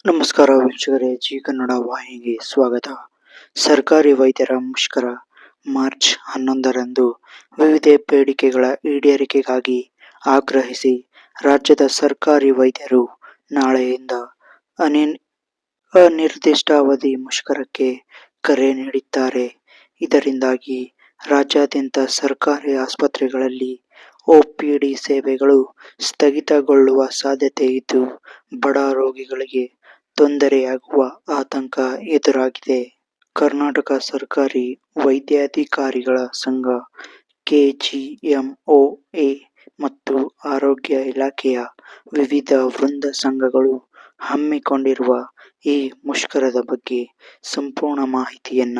ನಮಸ್ಕಾರ ವೀಕ್ಷಕರೇ, ಜಿ ಕನ್ನಡ ವಾಹಿನಿಗೆ ಸ್ವಾಗತ. ಸರ್ಕಾರಿ ವೈದ್ಯರ ಮುಷ್ಕರ ಮಾರ್ಚ್ 11ರಂದು ವಿವಿಧ ಬೇಡಿಕೆಗಳ ಈಡೇರಿಕೆಗಾಗಿ ಆಗ್ರಹಿಸಿ ರಾಜ್ಯದ ಸರ್ಕಾರಿ ವೈದ್ಯರು ನಾಳೆಯಿಂದ ಅನಿರ್ದಿಷ್ಟಾವಧಿ ಮುಷ್ಕರಕ್ಕೆ ಕರೆ ನೀಡಿದ್ದಾರೆ. ಇದರಿಂದಾಗಿ ರಾಜ್ಯಾದ್ಯಂತ ಸರ್ಕಾರಿ ಆಸ್ಪತ್ರೆಗಳಲ್ಲಿ ಒಪಿಡಿ ಸೇವೆಗಳು ಸ್ಥಗಿತಗೊಳ್ಳುವ ಸಾಧ್ಯತೆ ಇದ್ದು, ಬಡ ರೋಗಿಗಳಿಗೆ ತೊಂದರೆಯಾಗುವ ಆತಂಕ ಎದುರಾಗಿದೆ. ಕರ್ನಾಟಕ ಸರ್ಕಾರಿ ವೈದ್ಯಾಧಿಕಾರಿಗಳ ಸಂಘ, ಕೆಜಿಎಂಒಎ ಮತ್ತು ಆರೋಗ್ಯ ಇಲಾಖೆಯ ವಿವಿಧ ವೃಂದ ಸಂಘಗಳು ಹಮ್ಮಿಕೊಂಡಿರುವ ಈ ಮುಷ್ಕರದ ಬಗ್ಗೆ ಸಂಪೂರ್ಣ ಮಾಹಿತಿಯನ್ನ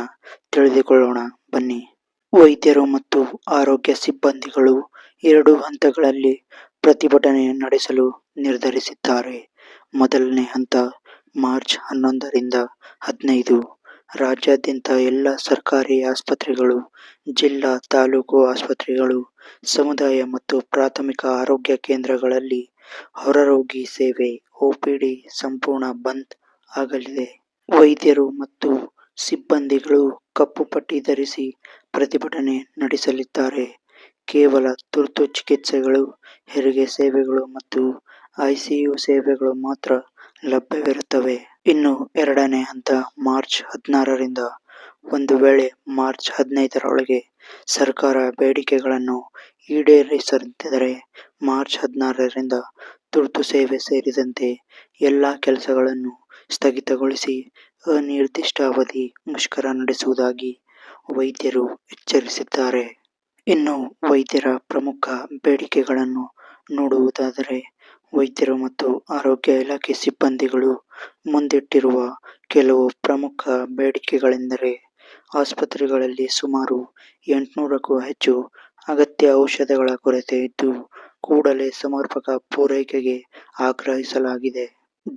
ತಿಳಿದುಕೊಳ್ಳೋಣ ಬನ್ನಿ. ವೈದ್ಯರು ಮತ್ತು ಆರೋಗ್ಯ ಸಿಬ್ಬಂದಿಗಳು 2 ಹಂತಗಳಲ್ಲಿ ಪ್ರತಿಭಟನೆ ನಡೆಸಲು ನಿರ್ಧರಿಸಿದ್ದಾರೆ. ಮೊದಲನೇ ಹಂತ ಮಾರ್ಚ್ 11ರಿಂದ 15. ರಾಜ್ಯಾದ್ಯಂತ ಎಲ್ಲ ಸರ್ಕಾರಿ ಆಸ್ಪತ್ರೆಗಳು, ಜಿಲ್ಲಾ, ತಾಲೂಕು ಆಸ್ಪತ್ರೆಗಳು, ಸಮುದಾಯ ಮತ್ತು ಪ್ರಾಥಮಿಕ ಆರೋಗ್ಯ ಕೇಂದ್ರಗಳಲ್ಲಿ ಹೊರರೋಗಿ ಸೇವೆ ಒಪಿಡಿ ಸಂಪೂರ್ಣ ಬಂದ್ ಆಗಲಿದೆ. ವೈದ್ಯರು ಮತ್ತು ಸಿಬ್ಬಂದಿಗಳು ಕಪ್ಪು ಪಟ್ಟಿ ಧರಿಸಿ ಪ್ರತಿಭಟನೆ ನಡೆಸಲಿದ್ದಾರೆ. ಕೇವಲ ತುರ್ತು ಚಿಕಿತ್ಸೆಗಳು, ಹೆರಿಗೆ ಸೇವೆಗಳು ಮತ್ತು ಐಸಿಯು ಸೇವೆಗಳು ಮಾತ್ರ ಲಭ್ಯವಿರುತ್ತವೆ. ಇನ್ನು ಎರಡನೇ ಹಂತ ಮಾರ್ಚ್ 16ರಿಂದ. ಒಂದು ವೇಳೆ ಮಾರ್ಚ್ 15ರೊಳಗೆ ಸರ್ಕಾರ ಬೇಡಿಕೆಗಳನ್ನು ಈಡೇರಿಸದಿದ್ದರೆ ಮಾರ್ಚ್ 16ರಿಂದ ತುರ್ತು ಸೇವೆ ಸೇರಿದಂತೆ ಎಲ್ಲಾ ಕೆಲಸಗಳನ್ನು ಸ್ಥಗಿತಗೊಳಿಸಿ ಅನಿರ್ದಿಷ್ಟಾವಧಿ ಮುಷ್ಕರ ನಡೆಸುವುದಾಗಿ ವೈದ್ಯರು ಎಚ್ಚರಿಸಿದ್ದಾರೆ. ಇನ್ನು ವೈದ್ಯರ ಪ್ರಮುಖ ಬೇಡಿಕೆಗಳನ್ನು ನೋಡುವುದಾದರೆ, ವೈದ್ಯರು ಮತ್ತು ಆರೋಗ್ಯ ಇಲಾಖೆ ಸಿಬ್ಬಂದಿಗಳು ಮುಂದಿಟ್ಟಿರುವ ಕೆಲವು ಪ್ರಮುಖ ಬೇಡಿಕೆಗಳೆಂದರೆ, ಆಸ್ಪತ್ರೆಗಳಲ್ಲಿ ಸುಮಾರು 800ಕ್ಕೂ ಹೆಚ್ಚು ಅಗತ್ಯ ಔಷಧಗಳ ಕೊರತೆ ಇದ್ದು, ಕೂಡಲೇ ಸಮರ್ಪಕ ಪೂರೈಕೆಗೆ ಆಗ್ರಹಿಸಲಾಗಿದೆ.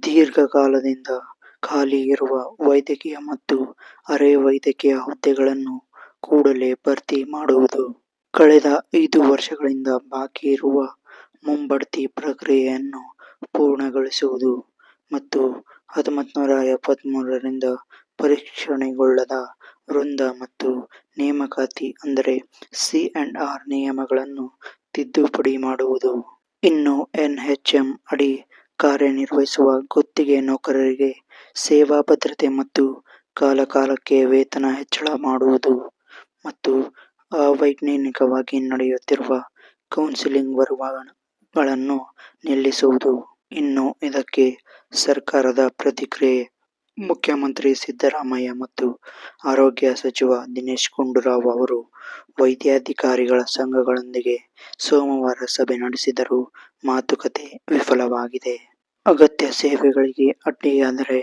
ದೀರ್ಘಕಾಲದಿಂದ ಖಾಲಿ ಇರುವ ವೈದ್ಯಕೀಯ ಮತ್ತು ಅರೆ ವೈದ್ಯಕೀಯ ಹುದ್ದೆಗಳನ್ನು ಕೂಡಲೇ ಭರ್ತಿ ಮಾಡುವುದು, ಕಳೆದ 5 ವರ್ಷಗಳಿಂದ ಬಾಕಿ ಇರುವ ಮುಂಬಡ್ತಿ ಪ್ರಕ್ರಿಯೆಯನ್ನು ಪೂರ್ಣಗೊಳಿಸುವುದು ಮತ್ತು 1973ರಿಂದ ಪರೀಕ್ಷಣೆಗೊಳ್ಳದ ವೃಂದ ಮತ್ತು ನೇಮಕಾತಿ ಅಂದರೆ ಸಿ&ಆರ್ ನಿಯಮಗಳನ್ನು ತಿದ್ದುಪಡಿ ಮಾಡುವುದು. ಇನ್ನು ಎನ್ಎಚ್ಎಂ ಅಡಿ ಕಾರ್ಯನಿರ್ವಹಿಸುವ ಗುತ್ತಿಗೆ ನೌಕರರಿಗೆ ಸೇವಾ ಭದ್ರತೆ ಮತ್ತು ಕಾಲಕಾಲಕ್ಕೆ ವೇತನ ಹೆಚ್ಚಳ ಮಾಡುವುದು ಮತ್ತು ಅವೈಜ್ಞಾನಿಕವಾಗಿ ನಡೆಯುತ್ತಿರುವ ಕೌನ್ಸಿಲಿಂಗ್ ವರ್ಗಾವಣೆಗಳನ್ನು ನಿಲ್ಲಿಸುವುದು. ಇನ್ನು ಇದಕ್ಕೆ ಸರ್ಕಾರದ ಪ್ರತಿಕ್ರಿಯೆ. ಮುಖ್ಯಮಂತ್ರಿ ಸಿದ್ದರಾಮಯ್ಯ ಮತ್ತು ಆರೋಗ್ಯ ಸಚಿವ ದಿನೇಶ್ ಗುಂಡೂರಾವ್ ಅವರು ವೈದ್ಯಾಧಿಕಾರಿಗಳ ಸಂಘಗಳೊಂದಿಗೆ ಸೋಮವಾರ ಸಭೆ ನಡೆಸಿದರೂ ಮಾತುಕತೆ ವಿಫಲವಾಗಿದೆ. ಅಗತ್ಯ ಸೇವೆಗಳಿಗೆ ಅಡ್ಡಿಯಾದರೆ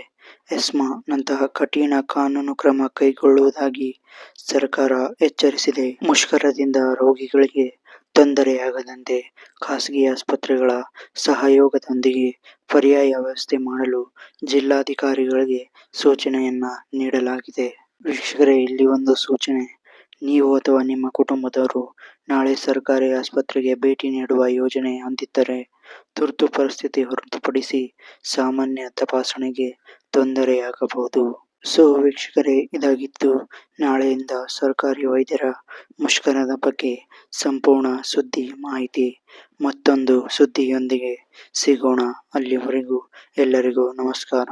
ಎಸ್ಮಾ ನಂತಹ ಕಠಿಣ ಕಾನೂನು ಕ್ರಮ ಕೈಗೊಳ್ಳುವುದಾಗಿ ಸರ್ಕಾರ ಎಚ್ಚರಿಸಿದೆ. ಮುಷ್ಕರದಿಂದ ರೋಗಿಗಳಿಗೆ ತೊಂದರೆಯಾಗದಂತೆ ಖಾಸಗಿ ಆಸ್ಪತ್ರೆಗಳ ಸಹಯೋಗದೊಂದಿಗೆ ಪರ್ಯಾಯ ವ್ಯವಸ್ಥೆ ಮಾಡಲು ಜಿಲ್ಲಾಧಿಕಾರಿಗಳಿಗೆ ಸೂಚನೆಯನ್ನ ನೀಡಲಾಗಿದೆ. ವೀಕ್ಷಕರೇ, ಇಲ್ಲಿ ಒಂದು ಸೂಚನೆ. ನೀವು ಅಥವಾ ನಿಮ್ಮ ಕುಟುಂಬದವರು ನಾಳೆ ಸರ್ಕಾರಿ ಆಸ್ಪತ್ರೆಗೆ ಭೇಟಿ ನೀಡುವ ಯೋಜನೆ ಹೊಂದಿದ್ದರೆ ತುರ್ತು ಪರಿಸ್ಥಿತಿ ಹೊರತುಪಡಿಸಿ ಸಾಮಾನ್ಯ ತಪಾಸಣೆಗೆ ತೊಂದರೆಯಾಗಬಹುದು. ವೀಕ್ಷಕರೇ, ಇದಾಗಿತ್ತು ನಾಳೆಯಿಂದ ಸರ್ಕಾರಿ ವೈದ್ಯರ ಮುಷ್ಕರದ ಬಗ್ಗೆ ಸಂಪೂರ್ಣ ಸುದ್ದಿ ಮಾಹಿತಿ. ಮತ್ತೊಂದು ಸುದ್ದಿಯೊಂದಿಗೆ ಸಿಗೋಣ. ಅಲ್ಲಿವರೆಗೂ ಎಲ್ಲರಿಗೂ ನಮಸ್ಕಾರ.